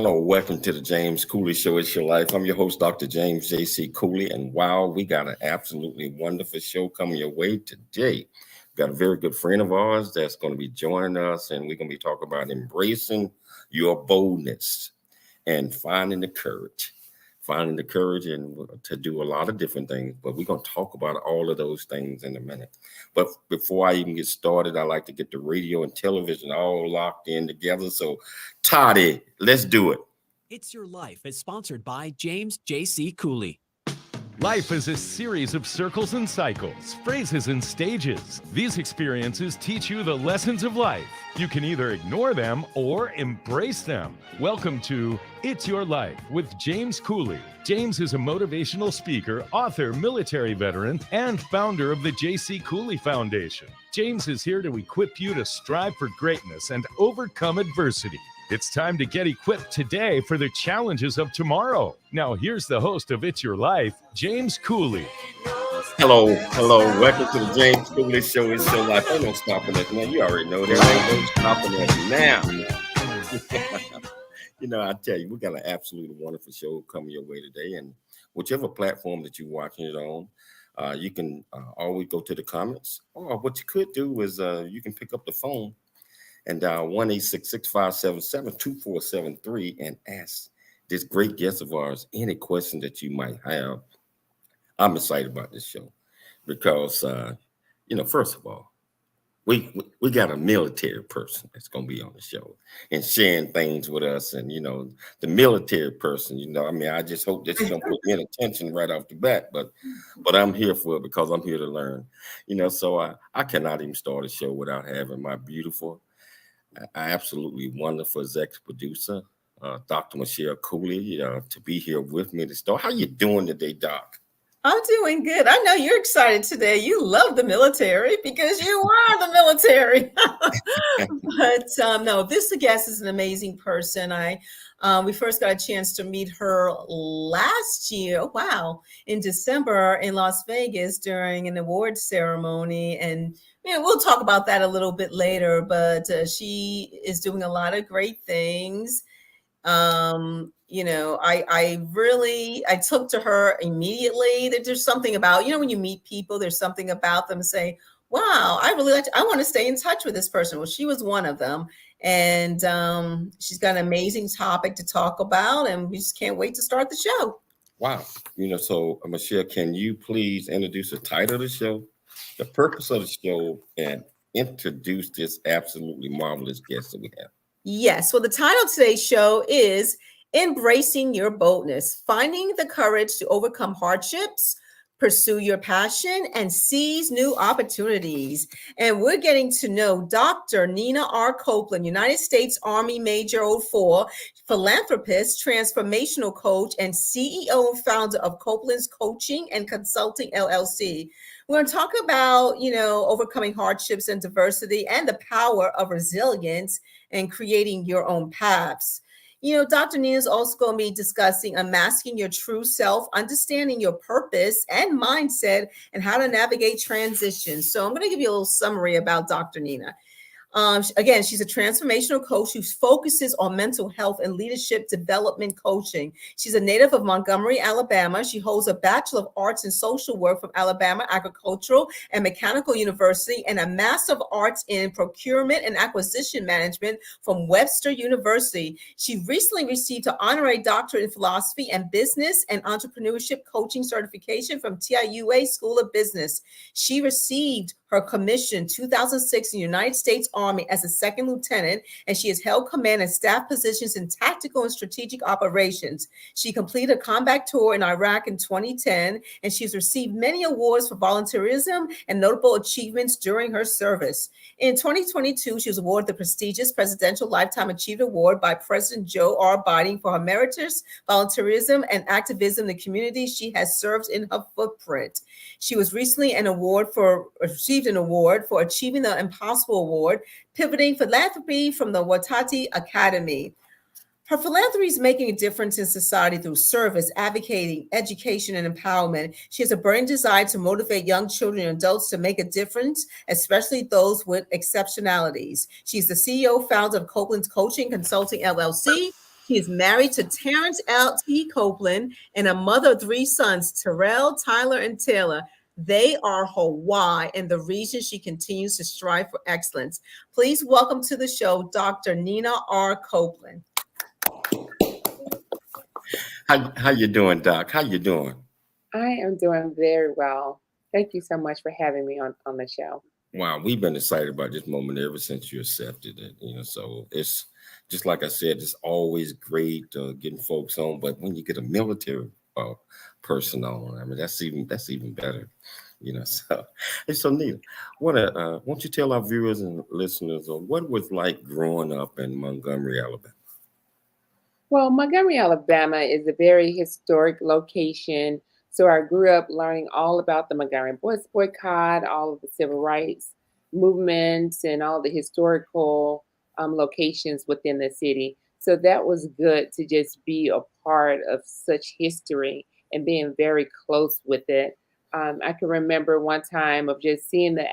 Hello, welcome to the James Cooley Show. It's your life. I'm your host, Dr. James J.C. Cooley, and wow, we got an absolutely wonderful show coming your way today. We've got a very good friend of ours that's going to be joining us, and we're going to be talking about embracing your boldness and finding the courage and to do a lot of different things. But we're going to talk about all of those things in a minute. But before I even get started, I like to get the radio and television all locked in together. So, Toddy, let's do it. It's Your Life is sponsored by James J.C. Cooley. Life is a series of circles and cycles, phrases and stages. These experiences teach you the lessons of life. You can either ignore them or embrace them. Welcome to It's Your Life with James Cooley. James is a motivational speaker, author, military veteran, and founder of the J.C. Cooley Foundation. James is here to equip you to strive for greatness and overcome adversity. It's time to get equipped today for the challenges of tomorrow. Now, here's the host of It's Your Life, James Cooley. Hello. Welcome to the James Cooley Show. It's your life. Ain't no stopping us, man. You already know there ain't no stopping us now. I tell you, we got an absolutely wonderful show coming your way today. And whichever platform that you're watching it on, you can always go to the comments. Or what you could do is you can pick up the phone and dial 1-866-577-2473 and ask this great guest of ours any question that you might have. I'm excited about this show because, first of all, we got a military person that's going to be on the show and sharing things with us. And, the military person, I just hope that you don't put me in attention right off the bat, but I'm here for it because I'm here to learn, so I cannot even start a show without having my beautiful, absolutely wonderful executive producer, Dr. Michelle Cooley, to be here with me to start. How you doing today, Doc? I'm doing good. I know you're excited today. You love the military because you are the military. But no, this guest is an amazing person. We first got a chance to meet her last year. Wow, in December in Las Vegas during an awards ceremony, and we'll talk about that a little bit later. But she is doing a lot of great things. I took to her immediately. There's something about, when you meet people, there's something about them say, wow, I want to stay in touch with this person. Well, she was one of them. And she's got an amazing topic to talk about, and we just can't wait to start the show. Wow. So Michelle, can you please introduce the title of the show, the purpose of the show, and introduce this absolutely marvelous guest that we have? Yes. Well, the title of today's show is Embracing Your Boldness, Finding the Courage to Overcome Hardships, Pursue Your Passion, and Seize New Opportunities. And we're getting to know Dr. Nina R. Copeland, United States Army Major 04, philanthropist, transformational coach, and CEO and founder of Copeland's Coaching and Consulting, LLC. We're going to talk about, overcoming hardships and diversity and the power of resilience and creating your own paths. Dr. Nina is also going to be discussing unmasking your true self, understanding your purpose and mindset, and how to navigate transitions. So I'm going to give you a little summary about Dr. Nina. Again, she's a transformational coach who focuses on mental health and leadership development coaching. She's a native of Montgomery, Alabama. She holds a Bachelor of Arts in Social Work from Alabama Agricultural and Mechanical University and a Master of Arts in Procurement and Acquisition Management from Webster University. She recently received an honorary doctorate in philosophy and business and entrepreneurship coaching certification from TIUA School of Business. She received her commission 2006 in the United States Army as a second lieutenant, and she has held command and staff positions in tactical and strategic operations. She completed a combat tour in Iraq in 2010, and she's received many awards for volunteerism and notable achievements during her service. In 2022, she was awarded the prestigious Presidential Lifetime Achievement Award by President Joe R. Biden for her meritorious volunteerism and activism in the community she has served in her footprint. She was recently received an award for achieving the Impossible Award, pivoting philanthropy from the Watati Academy. Her philanthropy is making a difference in society through service, advocating, education, and empowerment. She has a burning desire to motivate young children and adults to make a difference, especially those with exceptionalities. She's the CEO, founder of Copeland's Coaching Consulting, LLC. She is married to Terrence L.T. Copeland and a mother of 3 sons, Terrell, Tyler, and Taylor. They are her why and the reason she continues to strive for excellence. Please welcome to the show, Dr. Nina R. Copeland. How you doing, Doc? How you doing? I am doing very well. Thank you so much for having me on the show. Wow, we've been excited about this moment ever since you accepted it. So it's just like I said, it's always great getting folks on, but when you get a military person on, I mean that's even better. So hey, so Nina, won't you tell our viewers and listeners what it was like growing up in Montgomery, Alabama? Well, Montgomery, Alabama is a very historic location. So I grew up learning all about the Montgomery Boys boycott, all of the civil rights movements, and all the historical locations within the city. So that was good to just be a part of such history and being very close with it. I can remember one time of just seeing the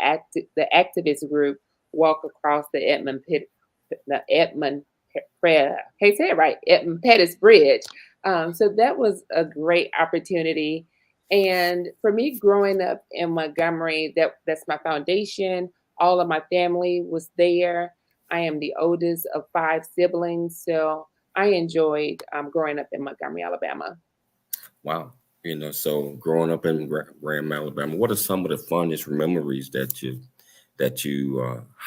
activist group walk across the Hey, say it right, Edmund Pettus Bridge. So that was a great opportunity. And for me, growing up in Montgomery, that's my foundation. All of my family was there. I am the oldest of 5 siblings, so I enjoyed growing up in Montgomery, Alabama. Wow. So growing up in Graham, Alabama, what are some of the funnest memories that you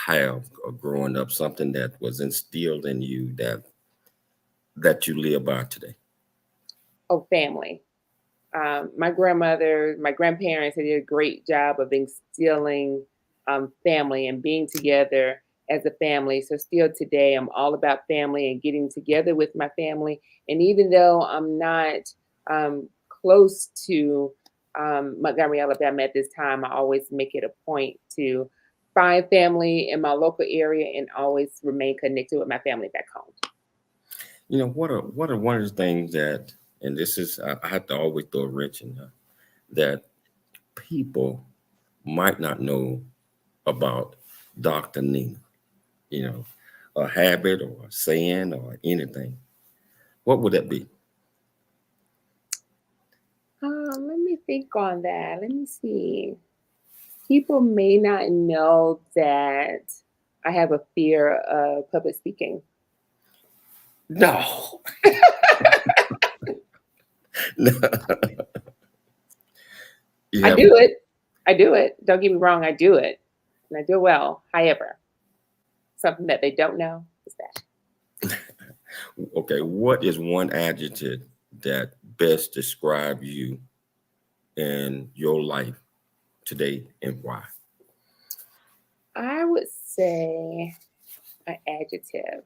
have growing up? Something that was instilled in you that you live by today? Oh, family. My grandparents did a great job of instilling family and being together as a family. So still today, I'm all about family and getting together with my family. And even though I'm not close to Montgomery, Alabama at this time, I always make it a point to find family in my local area and always remain connected with my family back home. What are one of the things that, and this is, I have to always throw a wrench in there, that people might not know about Dr. Nina, a habit or a saying or anything. What would that be? Let me think on that. Let me see. People may not know that I have a fear of public speaking. No. No. I do it. Don't get me wrong, I do it. And I do well. However, something that they don't know is that. Okay, what is one adjective that best describes you in your life today and why? I would say an adjective.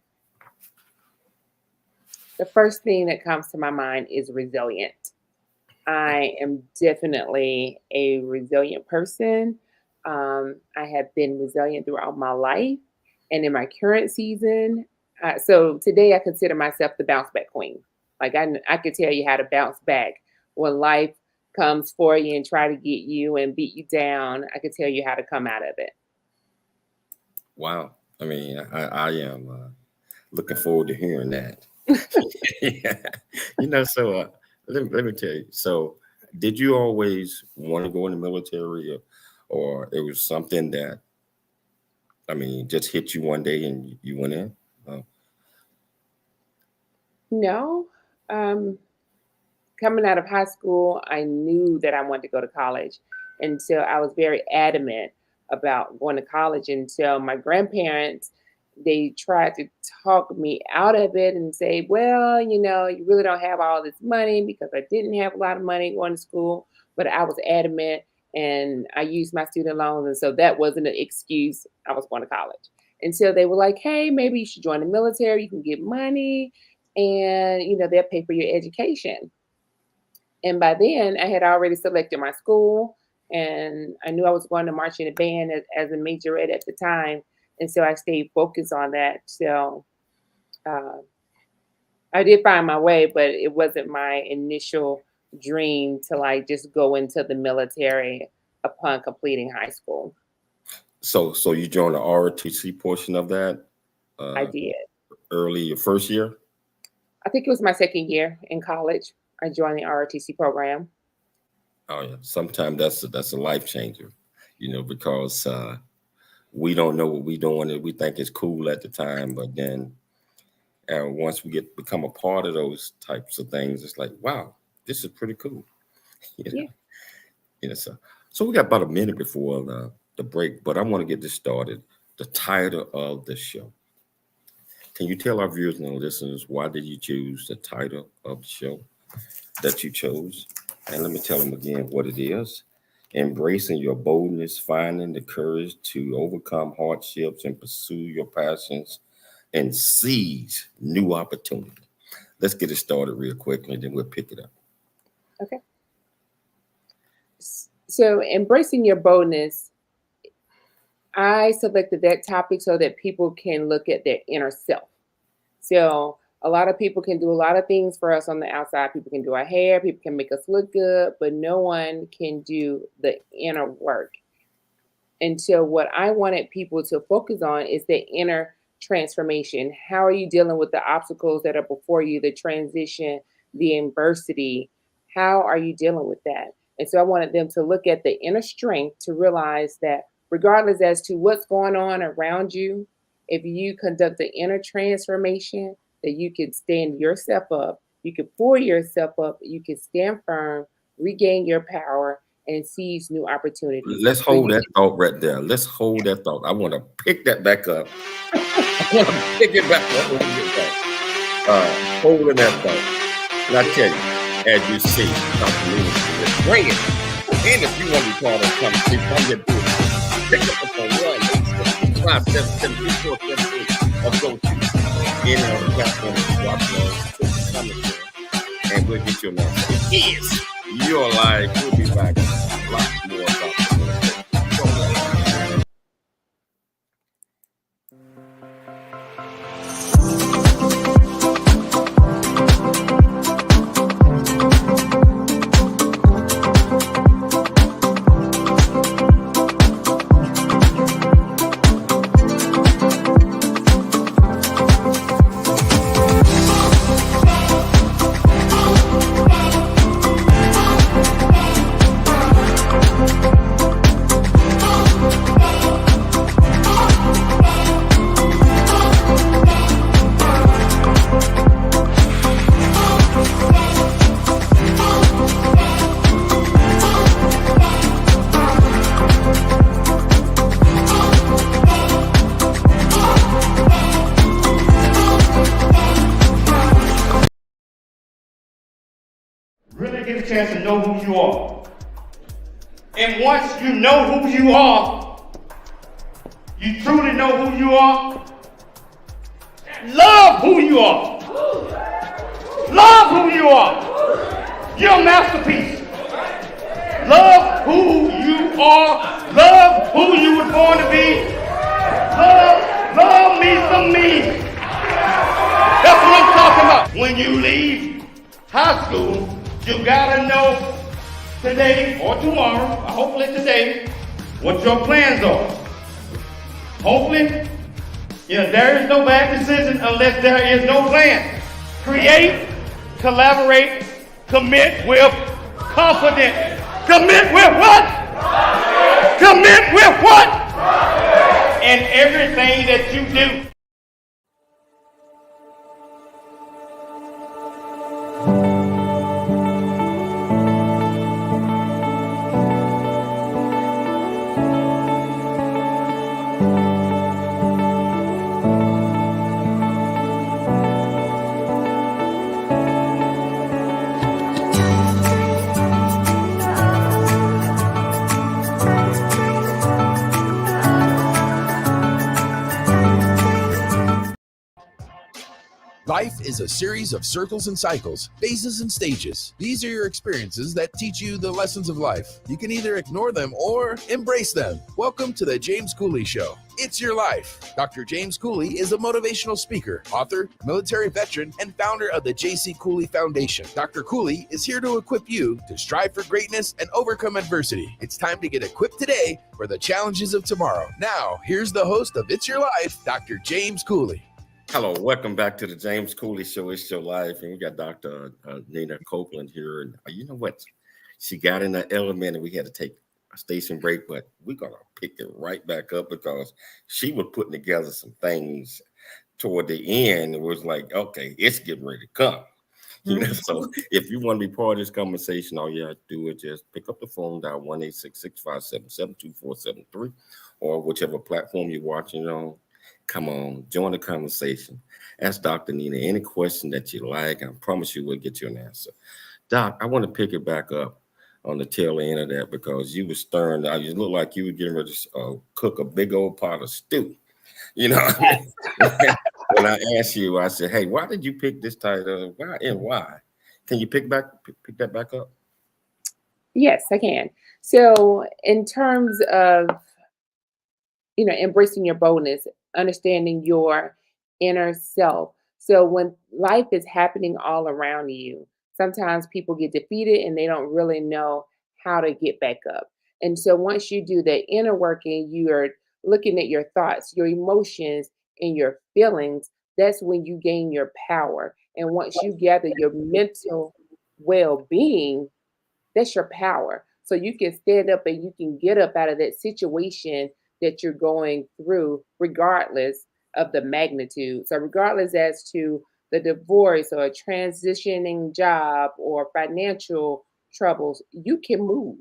The first thing that comes to my mind is resilient. I am definitely a resilient person. I have been resilient throughout my life and in my current season. So today I consider myself the bounce back queen. Like I could tell you how to bounce back when life comes for you and try to get you and beat you down. I could tell you how to come out of it. Wow. I mean, I am looking forward to hearing that. Yeah. So let me tell you. So did you always want to go in the military or it was something that, just hit you one day and you went in? No. Coming out of high school, I knew that I wanted to go to college. And so I was very adamant about going to college until my grandparents, they tried to talk me out of it and say, well, you really don't have all this money, because I didn't have a lot of money going to school, but I was adamant and I used my student loans. And so that wasn't an excuse. I was going to college. And so they were like, hey, maybe you should join the military. You can get money and, they'll pay for your education. And by then I had already selected my school and I knew I was going to march in a band as a majorette at the time. And so I stayed focused on that. So I did find my way, but it wasn't my initial dream to just go into the military upon completing high school. So you joined the ROTC portion of that? I did. Early your first year? I think it was my second year in college. I joined the ROTC program. Oh yeah, sometimes that's a life changer, because we don't know what we're doing and we think it's cool at the time, but then once we become a part of those types of things, it's like, wow, this is pretty cool. Yeah. So we got about a minute before the break, but I want to get this started. The title of the show. Can you tell our viewers and listeners why did you choose the title of the show that you chose? And let me tell them again what it is. Embracing your boldness, finding the courage to overcome hardships and pursue your passions and seize new opportunity. Let's get it started real quickly and then we'll pick it up. Okay. So embracing your boldness, I selected that topic so that people can look at their inner self. So a lot of people can do a lot of things for us on the outside. People can do our hair, people can make us look good, but no one can do the inner work. And so what I wanted people to focus on is the inner transformation. How are you dealing with the obstacles that are before you, the transition, the adversity? How are you dealing with that? And so I wanted them to look at the inner strength to realize that regardless as to what's going on around you, if you conduct the inner transformation, that you can stand yourself up, you can pull yourself up, you can stand firm, regain your power, and seize new opportunities. Let's hold that thought right there. Let's hold that thought. I want to pick that back up. I want to pick it back up. Holding that thought. And I tell you, as you see, Dr. Lewis, bring it. And if you want to be part of something, come get through it. Pick up the phone, 1-877-572-4478, or go to any of the platforms, and we'll get your number. It is your life. We'll be back. Lots more about this. To know who you are. And once you know who you are, you truly know who you are, love who you are. Love who you are. You're a masterpiece. Love who you are. Love who you were born to be. Love me some me. That's what I'm talking about. When you leave high school, you gotta know today or tomorrow, or hopefully today, what your plans are. Hopefully, there is no bad decision unless there is no plan. Create, collaborate, commit with confidence. Commit with what? Commit with what? In everything that you do. Life is a series of circles and cycles, phases and stages. These are your experiences that teach you the lessons of life. You can either ignore them or embrace them. Welcome to the James Cooley Show. It's your life. Dr. James Cooley is a motivational speaker, author, military veteran, and founder of the J.C. Cooley Foundation. Dr. Cooley is here to equip you to strive for greatness and overcome adversity. It's time to get equipped today for the challenges of tomorrow. Now, here's the host of It's Your Life, Dr. James Cooley. Hello, welcome back to the James Cooley Show. It's your life, and we got Dr. Nina Copeland here. And you know what? She got in the element, and we had to take a station break, but we're gonna pick it right back up because she was putting together some things toward the end. It was like, okay, it's getting ready to come. So if you want to be part of this conversation, all you have to do is just pick up the phone, dial 1-866-577-2473, or whichever platform you're watching on. Come on, join the conversation. Ask Dr. Nina any question that you like. I promise you we'll get you an answer. Doc, I want to pick it back up on the tail end of that because you were stirring. You look like you were getting ready to cook a big old pot of stew. Yes. When I asked you, I said, "Hey, why did you pick this title? Why and why?" Can you pick that back up? Yes, I can. So, in terms of embracing your boldness, understanding your inner self. So when life is happening all around you, sometimes people get defeated and they don't really know how to get back up. And so once you do the inner work and you are looking at your thoughts, your emotions, and your feelings, that's when you gain your power. And once you gather your mental well-being, that's your power. So you can stand up and you can get up out of that situation that you're going through, regardless of the magnitude. So, regardless as to the divorce or a transitioning job or financial troubles, you can move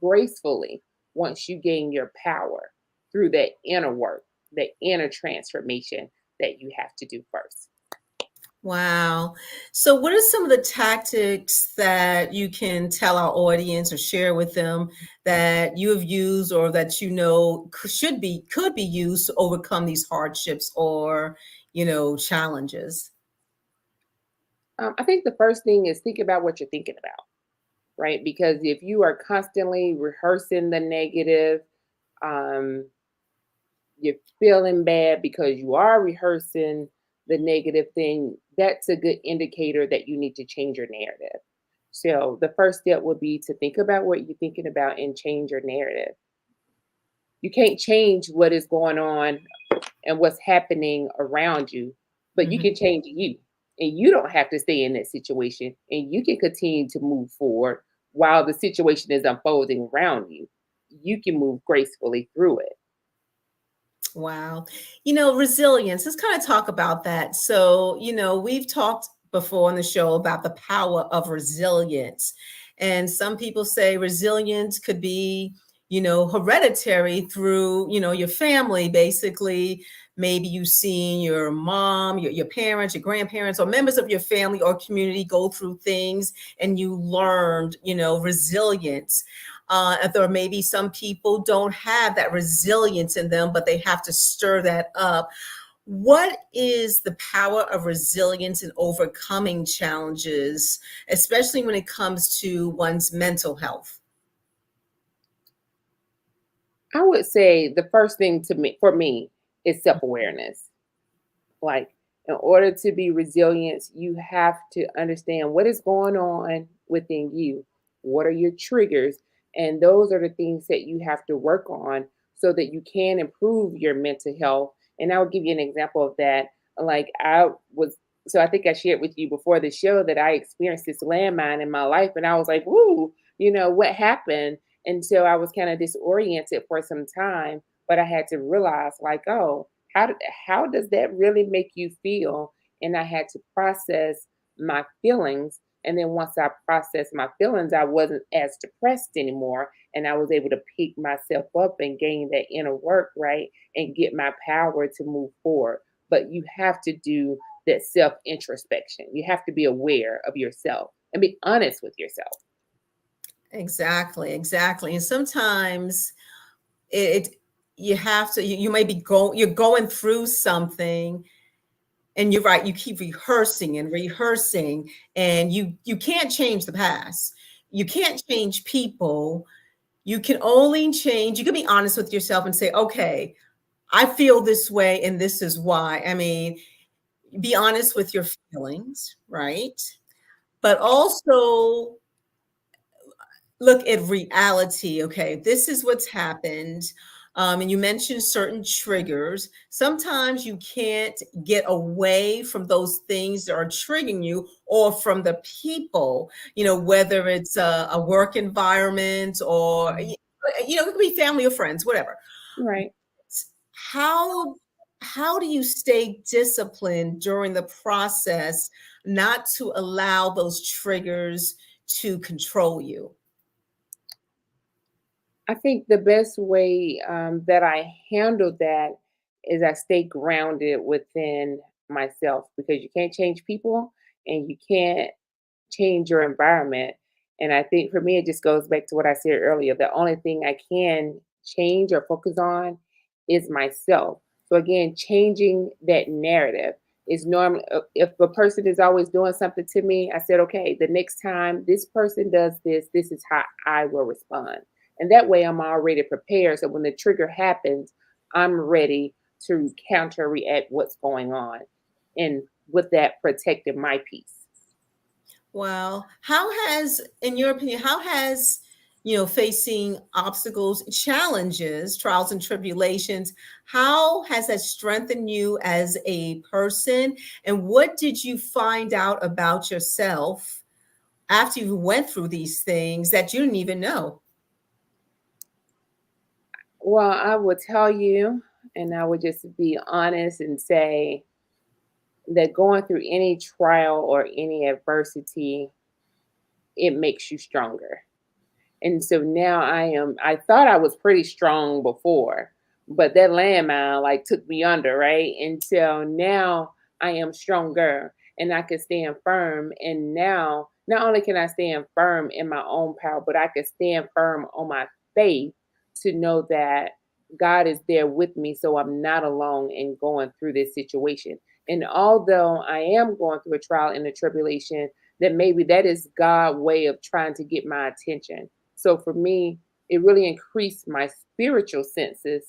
gracefully once you gain your power through that inner work, the inner transformation that you have to do first. Wow. So, what are some of the tactics that you can tell our audience or share with them that you have used or that could be used to overcome these hardships or challenges? I think the first thing is think about what you're thinking about, right? Because if you are constantly rehearsing the negative, um, you're feeling bad because you are rehearsing the negative thing, that's a good indicator that you need to change your narrative. So the first step would be to think about what you're thinking about and change your narrative. You can't change what is going on and what's happening around you, but you Mhm. can change you. And you don't have to stay in that situation and you can continue to move forward while the situation is unfolding around you. You can move gracefully through it. Wow. Resilience, let's kind of talk about that. So, we've talked before on the show about the power of resilience. And some people say resilience could be, hereditary through, your family, basically. Maybe you've seen your mom, your parents, your grandparents, or members of your family or community go through things and you learned, resilience. Or maybe some people don't have that resilience in them, but they have to stir that up. What is the power of resilience in overcoming challenges, especially when it comes to one's mental health? I would say the first thing for me is self-awareness. Like, in order to be resilient, you have to understand what is going on within you. What are your triggers? And those are the things that you have to work on so that you can improve your mental health. And I'll give you an example of that. Like, I think I shared with you before the show that I experienced this landmine in my life. And I was like, "Woo, what happened?" And so I was kind of disoriented for some time, but I had to realize, like, oh, how does that really make you feel? And I had to process my feelings. And then once I processed my feelings, I wasn't as depressed anymore. And I was able to pick myself up and gain that inner work, right? And get my power to move forward. But you have to do that self introspection. You have to be aware of yourself and be honest with yourself. Exactly, exactly. And sometimes it you have to you may be you're going through something, and you're right, you keep rehearsing and rehearsing, and you can't change the past. You can't change people. You can be honest with yourself and say, okay, I feel this way and this is why. I mean, be honest with your feelings, right? But also look at reality. Okay, this is what's happened. And you mentioned certain triggers. Sometimes you can't get away from those things that are triggering you or from the people, whether it's a work environment or, it could be family or friends, whatever. Right. How how do you stay disciplined during the process not to allow those triggers to control you? I think the best way that I handle that is I stay grounded within myself, because you can't change people and you can't change your environment. And I think for me, it just goes back to what I said earlier. The only thing I can change or focus on is myself. So again, changing that narrative is normal. If a person is always doing something to me, I said, okay, the next time this person does this, this is how I will respond. And that way I'm already prepared. So when the trigger happens, I'm ready to counter react what's going on. And with that, protecting my peace. Wow. In your opinion, how has, facing obstacles, challenges, trials and tribulations, how has that strengthened you as a person? And what did you find out about yourself after you went through these things that you didn't even know? Well, I would tell you, and I would just be honest and say that going through any trial or any adversity, it makes you stronger. And so now I thought I was pretty strong before, but that landmine like took me under, right? And so now I am stronger and I can stand firm. And now not only can I stand firm in my own power, but I can stand firm on my faith to know that God is there with me. So I'm not alone in going through this situation. And although I am going through a trial and a tribulation, that maybe that is God's way of trying to get my attention. So for me, it really increased my spiritual senses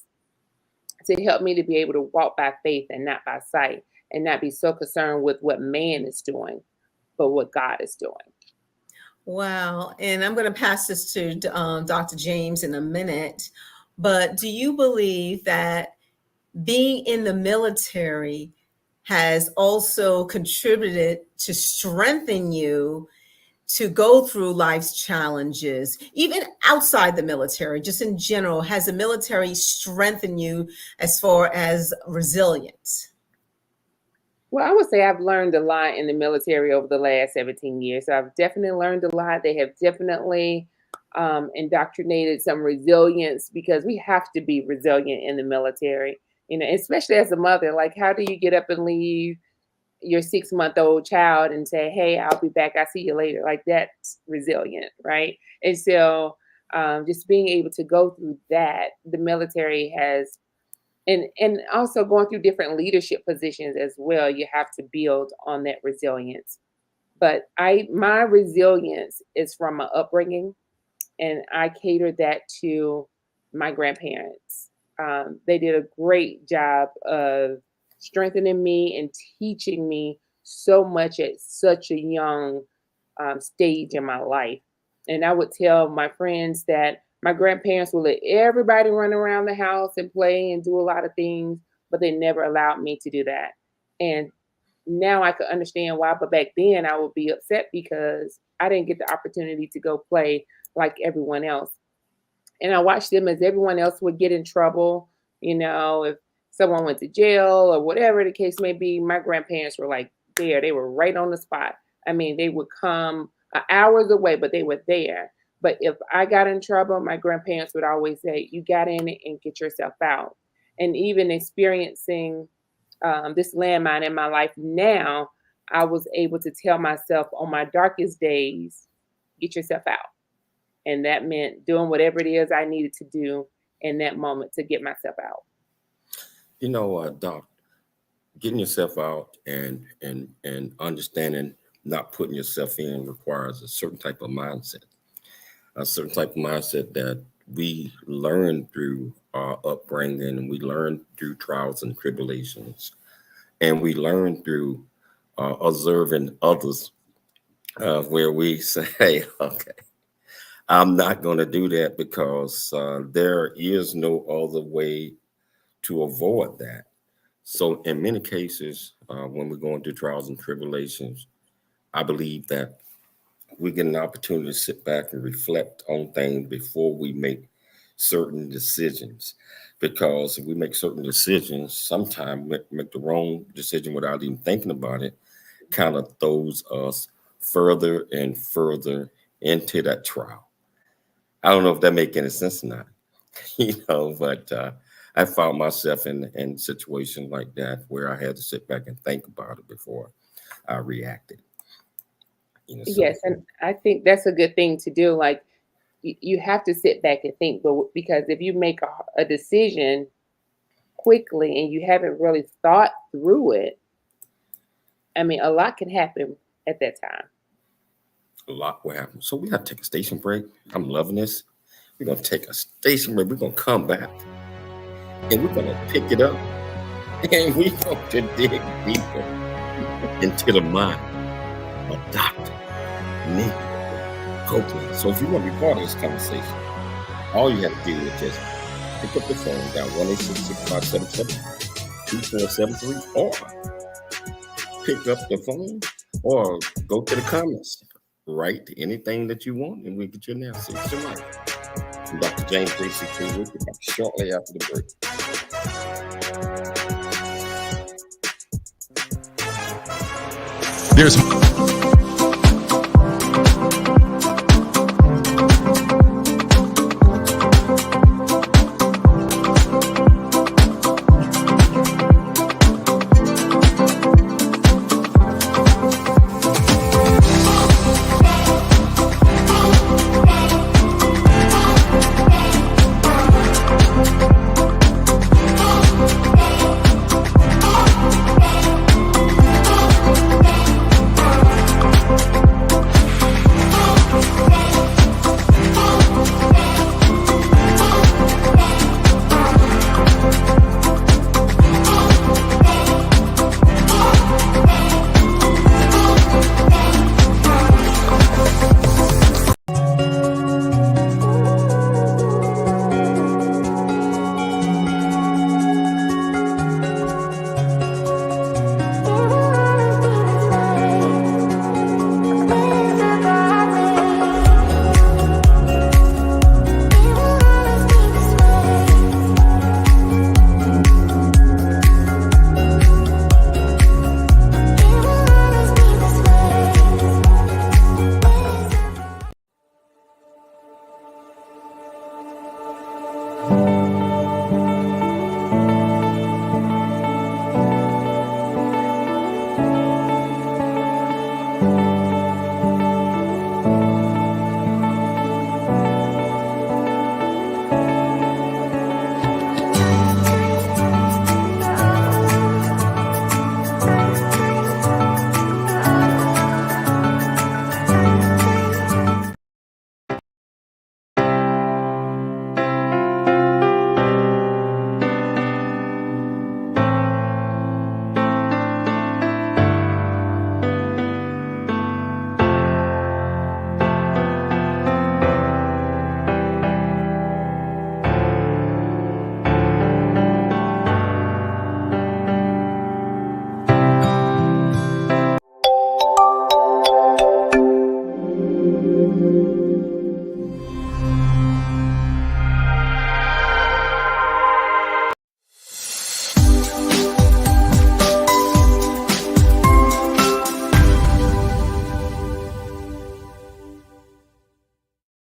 to help me to be able to walk by faith and not by sight, and not be so concerned with what man is doing, but what God is doing. Wow. And I'm going to pass this to Dr. James in a minute. But do you believe that being in the military has also contributed to strengthen you to go through life's challenges, even outside the military, just in general? Has the military strengthened you as far as resilience? Well, I would say I've learned a lot in the military over the last 17 years. So I've definitely learned a lot. They have definitely indoctrinated some resilience, because we have to be resilient in the military, especially as a mother. Like, how do you get up and leave your 6-month-old child and say, hey, I'll be back, I'll see you later? Like, that's resilient, right? And so just being able to go through that, the military has, and also going through different leadership positions as well, you have to build on that resilience. But my resilience is from my upbringing, and I catered that to my grandparents. They did a great job of strengthening me and teaching me so much at such a young stage in my life. And I would tell my friends that my grandparents would let everybody run around the house and play and do a lot of things, but they never allowed me to do that. And now I could understand why, but back then I would be upset because I didn't get the opportunity to go play like everyone else. And I watched them as everyone else would get in trouble. If someone went to jail or whatever the case may be, my grandparents were like there. They were right on the spot. I mean, they would come hours away, but they were there. But if I got in trouble, my grandparents would always say, you got in it and get yourself out. And even experiencing this landmine in my life now, I was able to tell myself on my darkest days, get yourself out. And that meant doing whatever it is I needed to do in that moment to get myself out. Doc, getting yourself out and understanding not putting yourself in requires a certain type of mindset. A certain type of mindset that we learn through our upbringing, and we learn through trials and tribulations, and we learn through observing others, where we say, hey, okay, I'm not going to do that because there is no other way to avoid that. So in many cases, when we're going through trials and tribulations, I believe that we get an opportunity to sit back and reflect on things before we make certain decisions. Because if we make certain decisions, sometimes make the wrong decision without even thinking about it, kind of throws us further and further into that trial. I don't know if that make any sense or not, but I found myself in situations like that where I had to sit back and think about it before I reacted. So Yes, and I think that's a good thing to do. Like you have to sit back and think, but because if you make a decision quickly and you haven't really thought through it, I mean, a lot can happen at that time. a lot will happen. So we got to take a station break. I'm loving this. We're going to take a station break. We're going to come back and we're going to pick it up and we're going to dig deeper into the mind of Dr. Nick Copeland. So if you want to be part of this conversation, all you have to do is just pick up the phone, down 1-866-577-2473, or pick up the phone or go to the comments. Write anything that you want and we'll get you an answer. It's your life. I'm Dr. James J.C. Cooley, shortly after the break. There's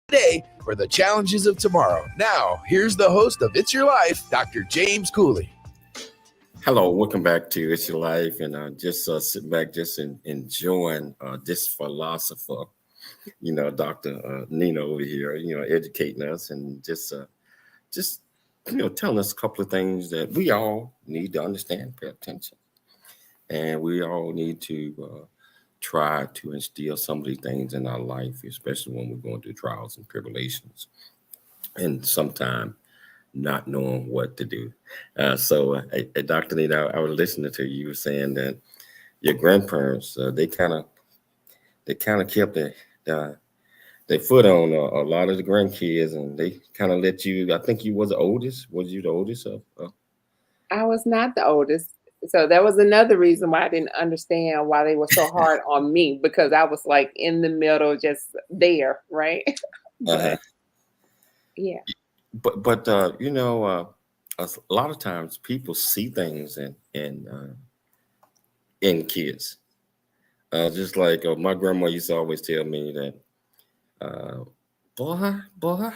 Today for the challenges of tomorrow. Now, here's the host of It's Your Life, Dr. James Cooley. Hello, welcome back to It's Your Life, and just sitting back, just enjoying this philosopher, Dr. Nina over here, educating us and just telling us a couple of things that we all need to understand, pay attention, and we all need to try to instill some of these things in our life, especially when we're going through trials and tribulations, and sometimes not knowing what to do. So, Dr. Nina, I was listening to you saying that your grandparents they kind of kept the they foot on a lot of the grandkids, and they kind of let you. I think you was the oldest. Was you the oldest of I was not the oldest. So that was another reason why I didn't understand why they were so hard on me, because I was like in the middle, just there, right? uh-huh. But yeah. But a lot of times people see things in kids. Just like my grandma used to always tell me that, uh, boy,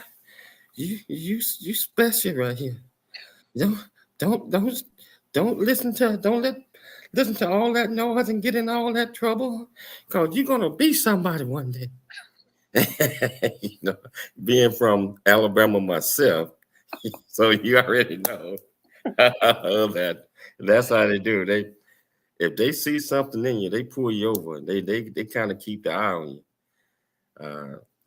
you special right here. Don't don't don't don't listen to all that noise and get in all that trouble, cause you're gonna be somebody one day. you know, being from Alabama myself, so you already know that that's how they do. They if they see something in you, they pull you over. They kind of keep the eye on you,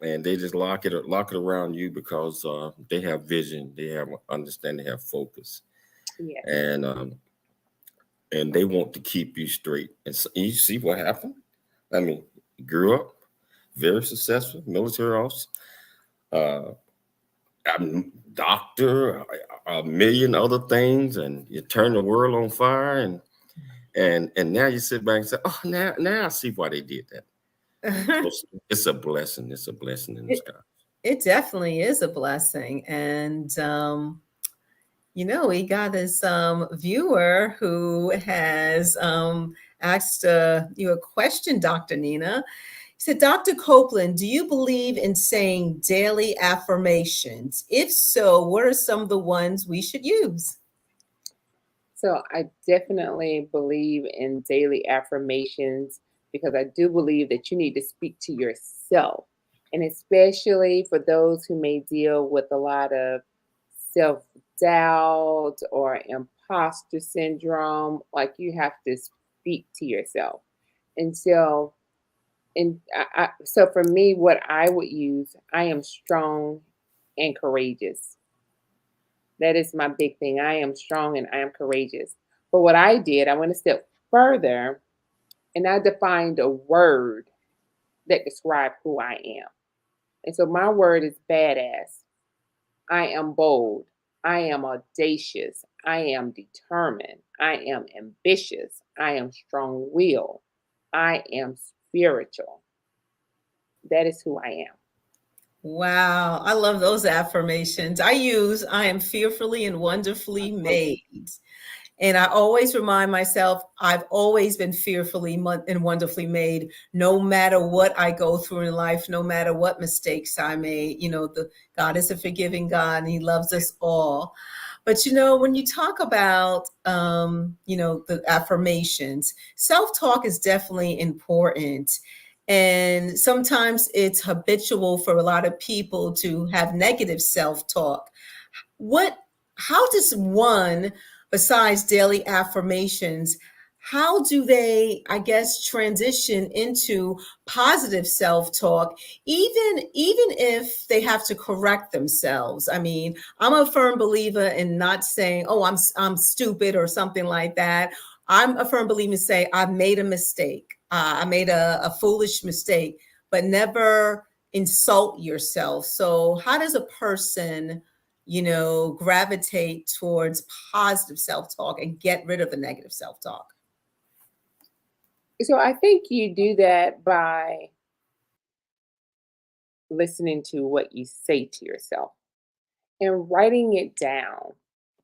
and they just lock it around you because they have vision, they have understanding, they have focus, Yeah. and they want to keep you straight. And so you see what happened. I mean, grew up very successful, military officer, uh, doctor, a million other things, and you turn the world on fire, and now you sit back and say, "Oh, now I see why they did that." So it's a blessing. It's a blessing in disguise. It definitely is a blessing. And, we got this viewer who has asked you a question, Dr. Nina. He said, Dr. Copeland, do you believe in saying daily affirmations? If so, what are some of the ones we should use? So I definitely believe in daily affirmations, because I do believe that you need to speak to yourself. And especially for those who may deal with a lot of self doubt or imposter syndrome, like, you have to speak to yourself. And so, so for me, what I would use, I am strong and courageous. That is my big thing. I am strong and I am courageous. But what I did, I went a step further and I defined a word that described who I am. And so my word is badass. I am bold. I am audacious. I am determined. I am ambitious. I am strong willed. I am spiritual. That is who I am. Wow, I love those affirmations. I am fearfully and wonderfully made. And I always remind myself, I've always been fearfully and wonderfully made, no matter what I go through in life, no matter what mistakes I made. God is a forgiving God and he loves us all. But, when you talk about, the affirmations, self-talk is definitely important. And sometimes it's habitual for a lot of people to have negative self-talk. How does one, besides daily affirmations, how do they, I guess, transition into positive self-talk, even if they have to correct themselves? I mean, I'm a firm believer in not saying, "Oh, I'm stupid" or something like that. I'm a firm believer in saying, "I've made a mistake. I made a foolish mistake," but never insult yourself. So, how does a person gravitate towards positive self-talk and get rid of the negative self-talk? So I think you do that by listening to what you say to yourself and writing it down.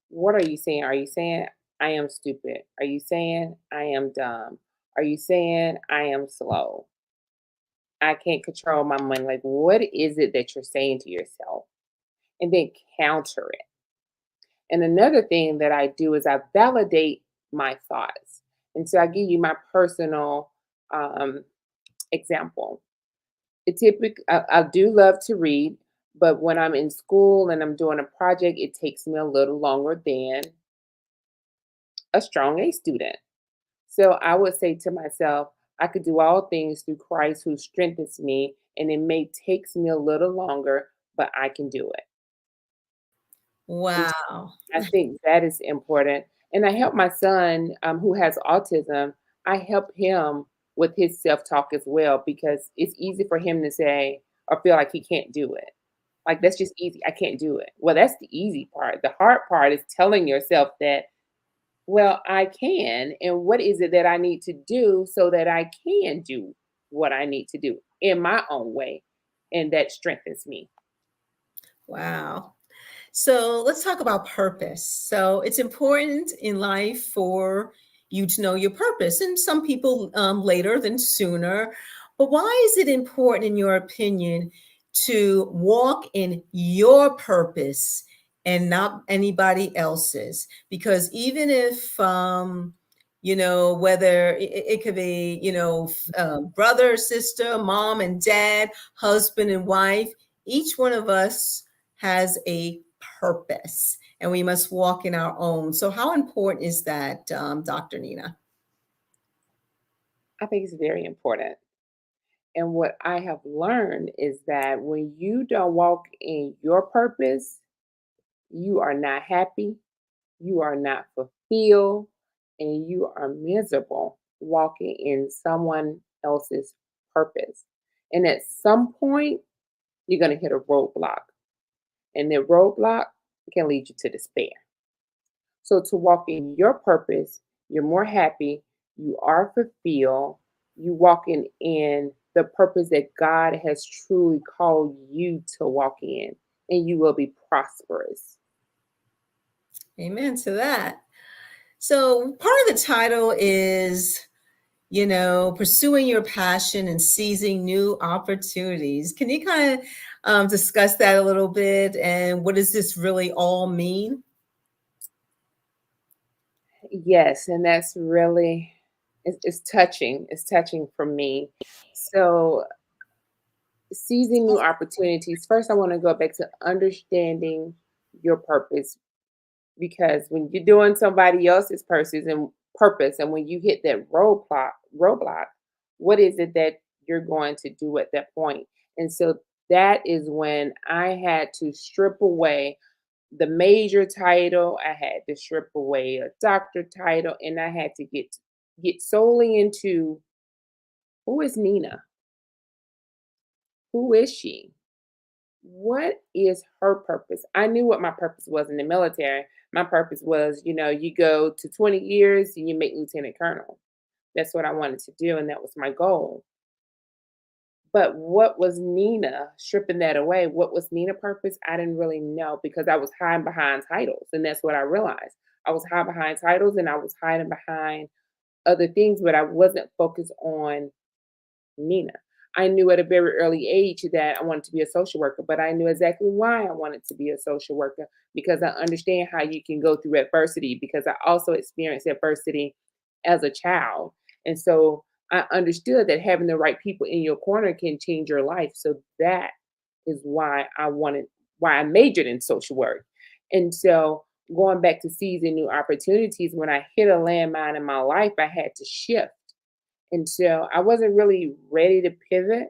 What are you saying? Are you saying, I am stupid? Are you saying, I am dumb? Are you saying, I am slow? I can't control my money. Like, what is it that you're saying to yourself? And then counter it. And another thing that I do is I validate my thoughts. And so I give you my personal example. I do love to read, but when I'm in school and I'm doing a project, it takes me a little longer than a strong A student. So I would say to myself, I could do all things through Christ who strengthens me, and it may takes me a little longer, but I can do it. And Wow. I think that is important. And I help my son, who has autism, I help him with his self talk as well, because it's easy for him to say, or feel like he can't do it. Like, that's just easy. I can't do it. Well, that's the easy part. The hard part is telling yourself that, well, I can. And what is it that I need to do so that I can do what I need to do in my own way? And that strengthens me. Wow. So let's talk about purpose. So it's important in life for you to know your purpose, and some people later than sooner. But why is it important, in your opinion, to walk in your purpose and not anybody else's? Because even if, whether it could be, brother, sister, mom and dad, husband and wife, each one of us has a purpose, and we must walk in our own. So how important is that, Dr. Nina? I think it's very important. And what I have learned is that when you don't walk in your purpose, you are not happy, you are not fulfilled, and you are miserable walking in someone else's purpose. And at some point, you're going to hit a roadblock, and the roadblock can lead you to despair. So, to walk in your purpose, you're more happy, you are fulfilled, you walking in the purpose that God has truly called you to walk in, and you will be prosperous. Amen to that. So part of the title is, pursuing your passion and seizing new opportunities. Can you kind of discuss that a little bit? And what does this really all mean? Yes, and that's really, it's touching. It's touching for me. So, seizing new opportunities. First, I want to go back to understanding your purpose, because when you're doing somebody else's purpose, and when you hit that roadblock, what is it that you're going to do at that point? And so that is when I had to strip away the major title. I had to strip away a doctor title, and I had to get solely into, who is Nina? Who is she? What is her purpose? I knew what my purpose was in the military. My purpose was, you go to 20 years and you make lieutenant colonel. That's what I wanted to do, and that was my goal. But what was Nina, stripping that away? What was Nina's purpose? I didn't really know, because I was hiding behind titles. And that's what I realized. I was hiding behind titles, and I was hiding behind other things, but I wasn't focused on Nina. I knew at a very early age that I wanted to be a social worker, but I knew exactly why I wanted to be a social worker, because I understand how you can go through adversity, because I also experienced adversity as a child. And so I understood that having the right people in your corner can change your life. So that is why I majored in social work. And so, going back to seizing new opportunities, when I hit a landmine in my life, I had to shift. And so I wasn't really ready to pivot,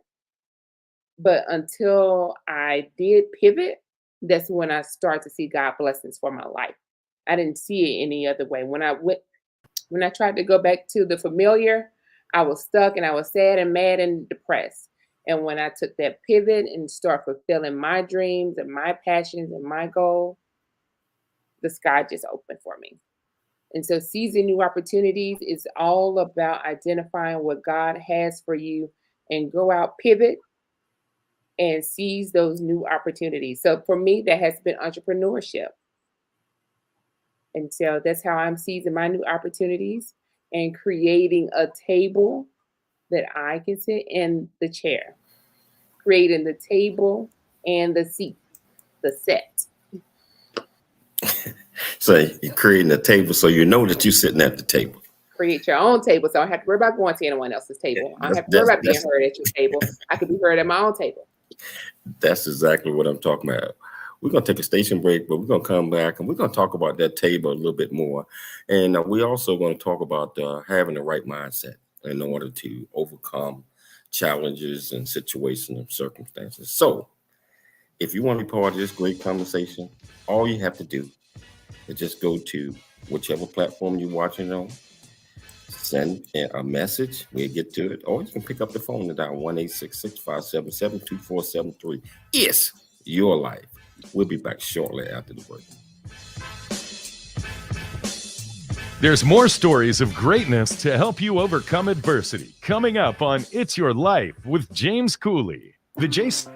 but until I did pivot, that's when I started to see God blessings for my life. I didn't see it any other way. When I tried to go back to the familiar, I was stuck, and I was sad and mad and depressed. And when I took that pivot and started fulfilling my dreams and my passions and my goal, the sky just opened for me. And so seizing new opportunities is all about identifying what God has for you, and go out, pivot, and seize those new opportunities. So for me, that has been entrepreneurship. And so that's how I'm seizing my new opportunities and creating a table that I can sit in, the chair, creating the table and the seat, the set. So you're creating a table so you know that you're sitting at the table. Create your own table, so I don't have to worry about going to anyone else's table. I don't have to worry about being heard at your table. I can be heard at my own table. That's exactly what I'm talking about. We're going to take a station break, but we're going to come back and we're going to talk about that table a little bit more. And we're also going to talk about having the right mindset in order to overcome challenges and situations and circumstances. So if you want to be part of this great conversation, all you have to do is just go to whichever platform you're watching on, send a message. We'll get to it. Or you can pick up the phone and dial 1-866-577-2473. It's your life. We'll be back shortly after the break. There's more stories of greatness to help you overcome adversity coming up on It's Your Life with James Cooley. The Jason.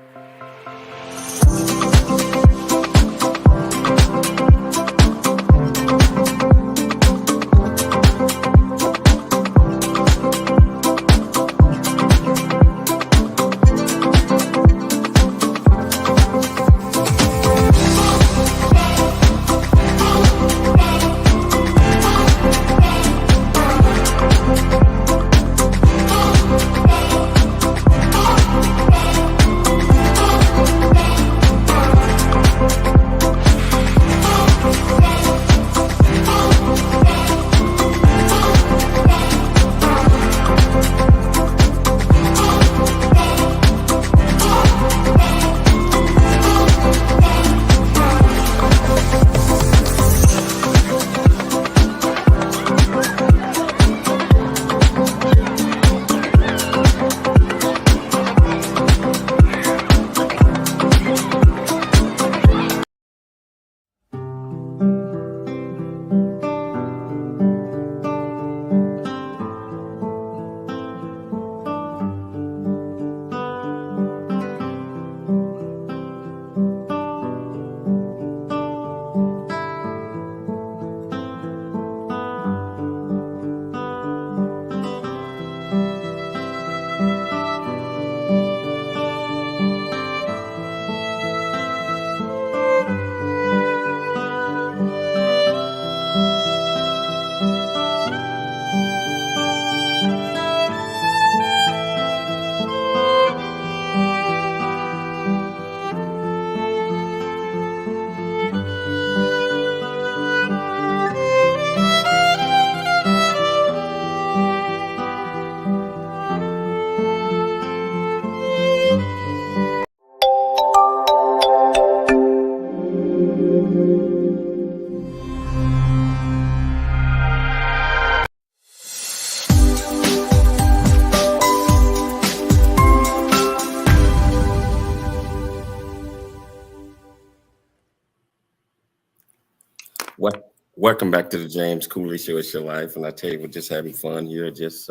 Welcome back to the James Cooley Show. It's your life, and I tell you, we're just having fun here, just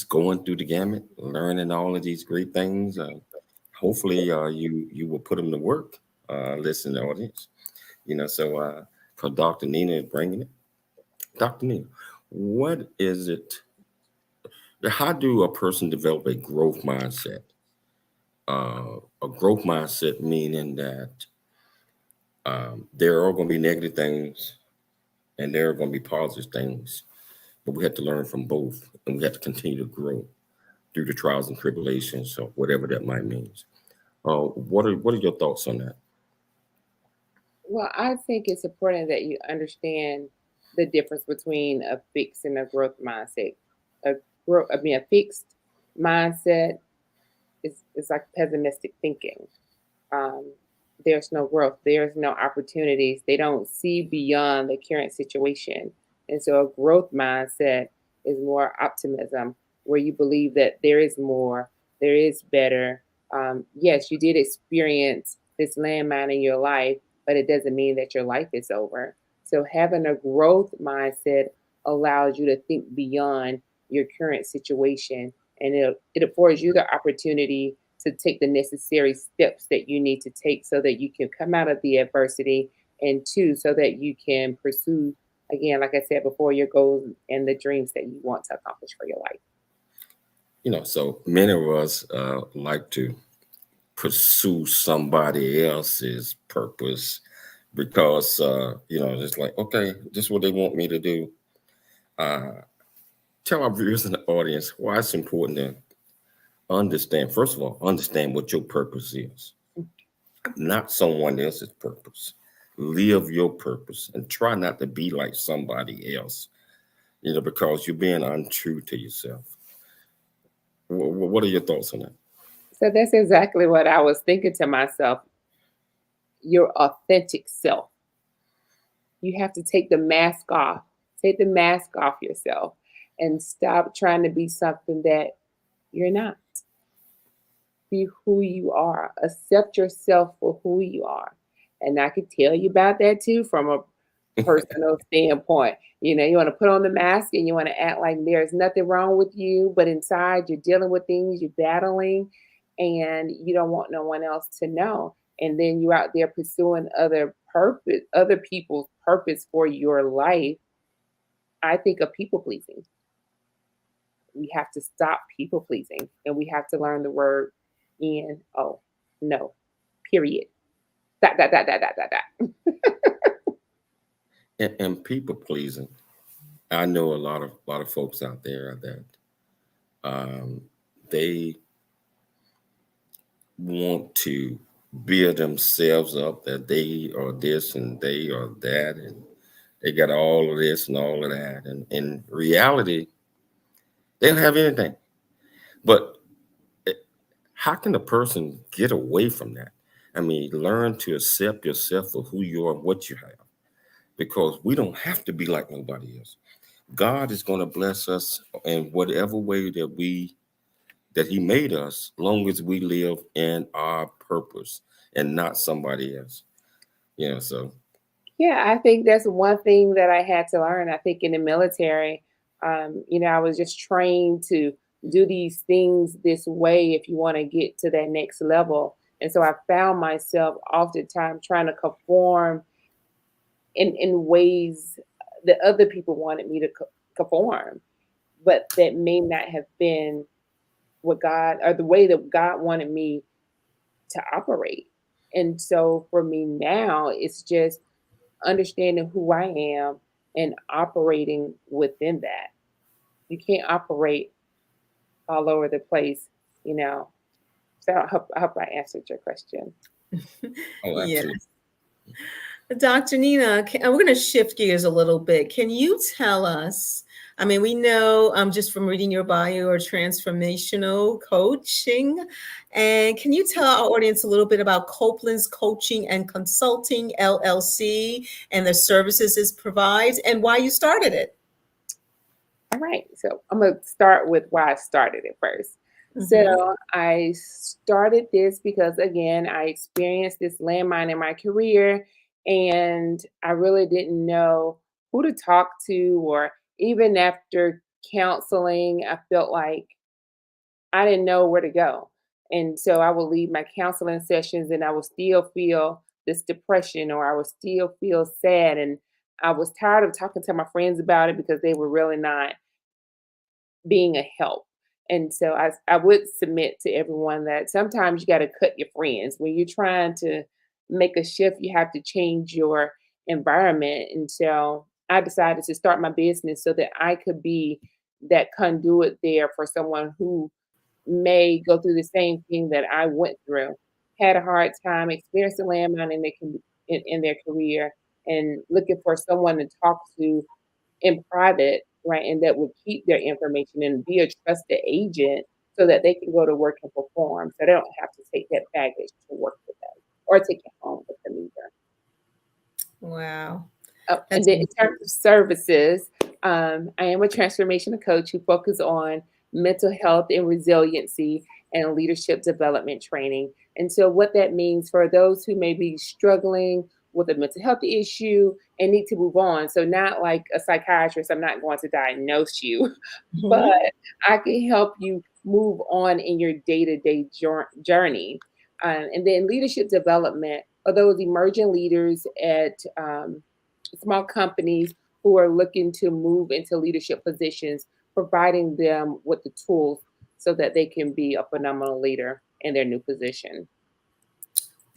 going through the gamut, learning all of these great things. Hopefully, you will put them to work, listening audience. So for Dr. Nina is bringing it. Dr. Nina, what is it? How do a person develop a growth mindset? A growth mindset meaning that there are going to be negative things and there are going to be positive things, but we have to learn from both, and we have to continue to grow through the trials and tribulations, or whatever that might mean. What are your thoughts on that? Well, I think it's important that you understand the difference between a fixed and a growth mindset. A fixed mindset is like pessimistic thinking. There's no growth. There's no opportunities. They don't see beyond the current situation. And so a growth mindset is more optimism, where you believe that there is more, there is better. Yes, you did experience this landmine in your life, but it doesn't mean that your life is over. So having a growth mindset allows you to think beyond your current situation, and it affords you the opportunity to take the necessary steps that you need to take so that you can come out of the adversity, and two, so that you can pursue, again, like I said before, your goals and the dreams that you want to accomplish for your life. So many of us like to pursue somebody else's purpose because, it's like, okay, this is what they want me to do. Tell our viewers in the audience why it's important to understand, first of all, understand what your purpose is, not someone else's purpose. Live your purpose and try not to be like somebody else, because you're being untrue to yourself. What are your thoughts on that? So that's exactly what I was thinking to myself. Your authentic self. You have to take the mask off, Take the mask off yourself and stop trying to be something that you're not. Be who you are. Accept yourself for who you are. And I could tell you about that too from a personal standpoint. You want to put on the mask and you want to act like there's nothing wrong with you, but inside you're dealing with things, you're battling, and you don't want no one else to know. And then you're out there pursuing other people's purpose for your life. I think of people pleasing. We have to stop people pleasing, and we have to learn the word N-O, no, period. Dot, dot, dot, dot, dot, dot, dot. And people pleasing. I know a lot of folks out there that they want to build themselves up that they are this and they are that, and they got all of this and all of that. And in reality, they don't have anything. But how can a person get away from that? I mean, learn to accept yourself for who you are, what you have, because we don't have to be like nobody else. God is going to bless us in whatever way that he made us, long as we live in our purpose and not somebody else. So. Yeah, I think that's one thing that I had to learn. I think in the military, I was just trained to do these things this way if you want to get to that next level. And so I found myself oftentimes trying to conform in ways that other people wanted me to conform, but that may not have been what God, or the way that God wanted me to operate. And so for me now, it's just understanding who I am and operating within that. You can't operate all over the place. So I hope I answered your question. Oh, Yeah. absolutely. Dr. Nina, we're going to shift gears a little bit. Can you tell us? I mean, we know just from reading your bio or transformational coaching. And can you tell our audience a little bit about Copeland's Coaching and Consulting LLC and the services it provides and why you started it? All right. So I'm going to start with why I started it first. So I started this because, again, I experienced this landmine in my career, and I really didn't know who to talk to, or even after counseling, I felt like I didn't know where to go. And so I would leave my counseling sessions and I would still feel this depression, or I would still feel sad. And I was tired of talking to my friends about it because they were really not being a help. And so I would submit to everyone that sometimes you got to cut your friends. When you're trying to make a shift, you have to change your environment. And so I decided to start my business so that I could be that conduit there for someone who may go through the same thing that I went through, had a hard time, experienced a landmine in their career, and looking for someone to talk to in private, right? And that would keep their information and be a trusted agent so that they can go to work and perform. So they don't have to take that baggage to work with them or take it home with them either. Wow. And then in terms of services, I am a transformational coach who focuses on mental health and resiliency and leadership development training. And so what that means for those who may be struggling with a mental health issue and need to move on. So not like a psychiatrist, I'm not going to diagnose you, but I can help you move on in your day-to-day journey. And then leadership development are those emerging leaders at small companies who are looking to move into leadership positions, providing them with the tools so that they can be a phenomenal leader in their new position.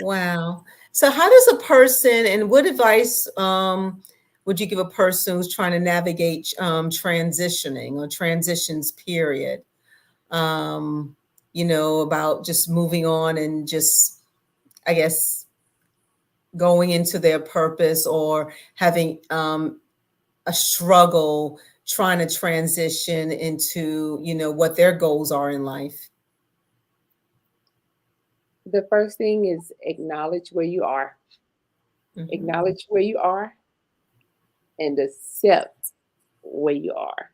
Wow. So how does a person, and what advice would you give a person who's trying to navigate transitioning or transitions period? About just moving on and just, I guess, going into their purpose or having a struggle trying to transition into, what their goals are in life? The first thing is acknowledge where you are. Acknowledge where you are and accept where you are.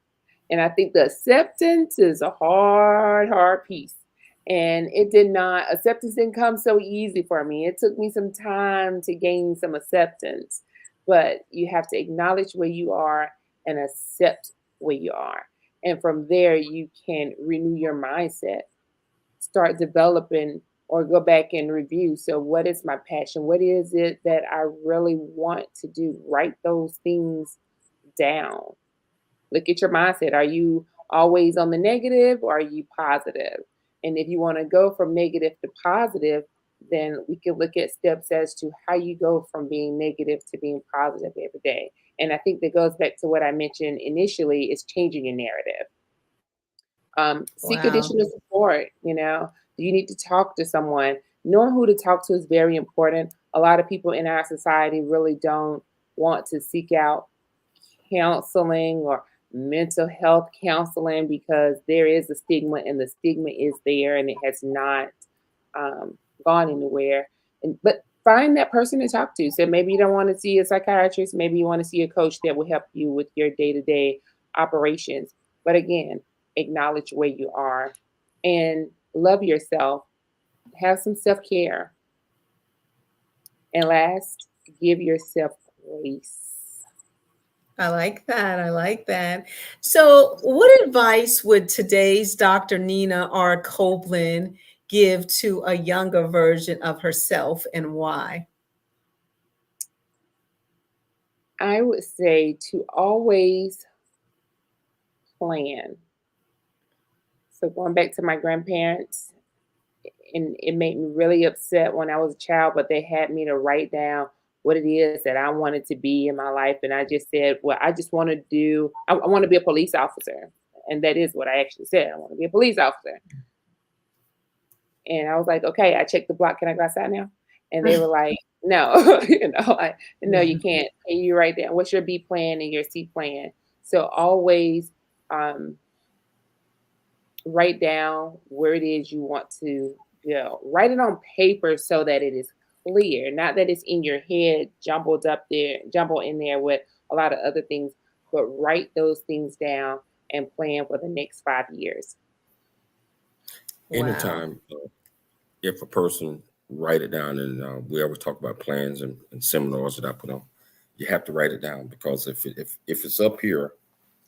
And I think the acceptance is a hard piece. And acceptance didn't come so easy for me. It took me some time to gain some acceptance, but you have to acknowledge where you are and accept where you are. And from there, you can renew your mindset, start developing, or go back and review. So what is my passion? What is it that I really want to do? Write those things down. Look at your mindset. Are you always on the negative, or are you positive? And if you want to go from negative to positive, then we can look at steps as to how you go from being negative to being positive every day. And I think that goes back to what I mentioned initially, is changing your narrative. Seek Wow. additional support. You need to talk to someone. Knowing who to talk to is very important. A lot of people in our society really don't want to seek out counseling or mental health counseling because there is a stigma, and the stigma is there, and it has not gone anywhere. But find that person to talk to. So maybe you don't want to see a psychiatrist. Maybe you want to see a coach that will help you with your day-to-day operations. But again, acknowledge where you are and love yourself. Have some self-care. And last, give yourself grace. I like that. I like that. So, what advice would today's Dr. Nina R. Copeland give to a younger version of herself, and why? I would say to always plan. So going back to my grandparents, and it made me really upset when I was a child, but they had me to write down what it is that I wanted to be in my life. And I just said, well, I just want to I want to be a police officer. And that is what I actually said. I want to be a police officer. And I was like, okay, I checked the block. Can I go outside now? And they were like, no, no, you can't. And you write down what's your B plan and your C plan. So always write down where it is you want to go. Write it on paper so that it is clear, not that it's in your head, jumbled in there with a lot of other things, but write those things down and plan for the next 5 years. Anytime, if a person write it down, and we always talk about plans and seminars that I put on, you have to write it down, because if it's up here,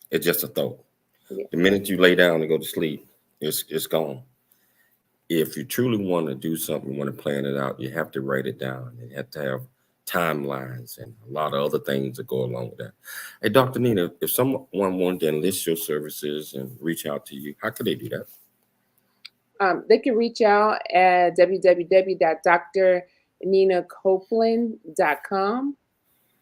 it's just a thought. Yeah. The minute you lay down and go to sleep, it's gone. If you truly want to do something, want to plan it out, you have to write it down. You have to have timelines and a lot of other things that go along with that. Hey, Dr. Nina, if someone wanted to enlist your services and reach out to you, how could they do that? They can reach out at www.drninacopeland.com,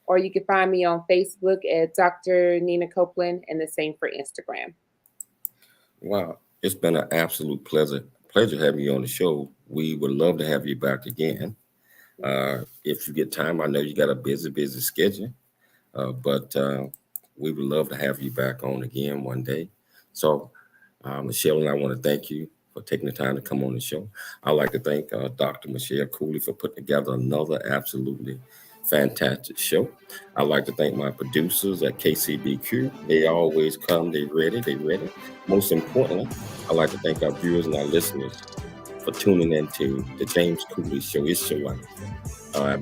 or you can find me on Facebook at Dr. Nina Copeland, and the same for Instagram. Wow, it's been an absolute pleasure having you on the show. We would love to have you back again. If you get time, I know you got a busy schedule, but we would love to have you back on again one day. So Michelle and I want to thank you for taking the time to come on the show. I'd like to thank Dr. Michelle Cooley for putting together another absolutely fantastic show. I'd like to thank my producers at KCBQ. They always come, they ready. Most importantly, I'd like to thank our viewers and our listeners for tuning into the James Cooley Show. It's your life.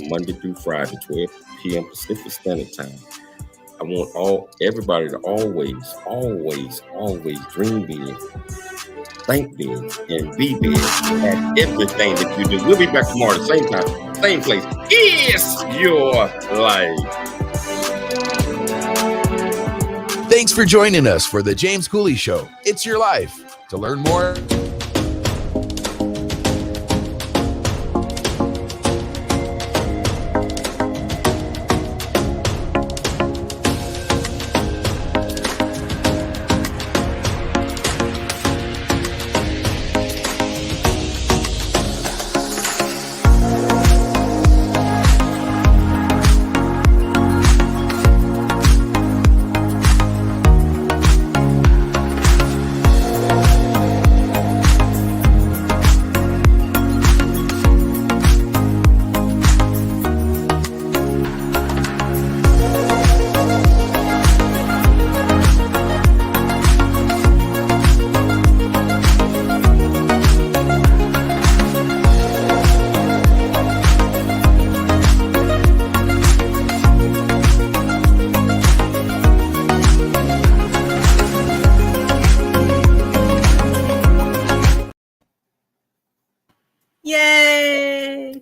Monday through Friday, 12 p.m. Pacific Standard Time. I want everybody to always dream big, think big, and be big at everything that you do. We'll be back tomorrow at the same time, same place. It's your life. Thanks for joining us for the James Cooley Show. It's your life. To learn more, Yay.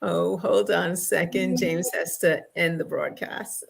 Oh, hold on a second. James has to end the broadcast.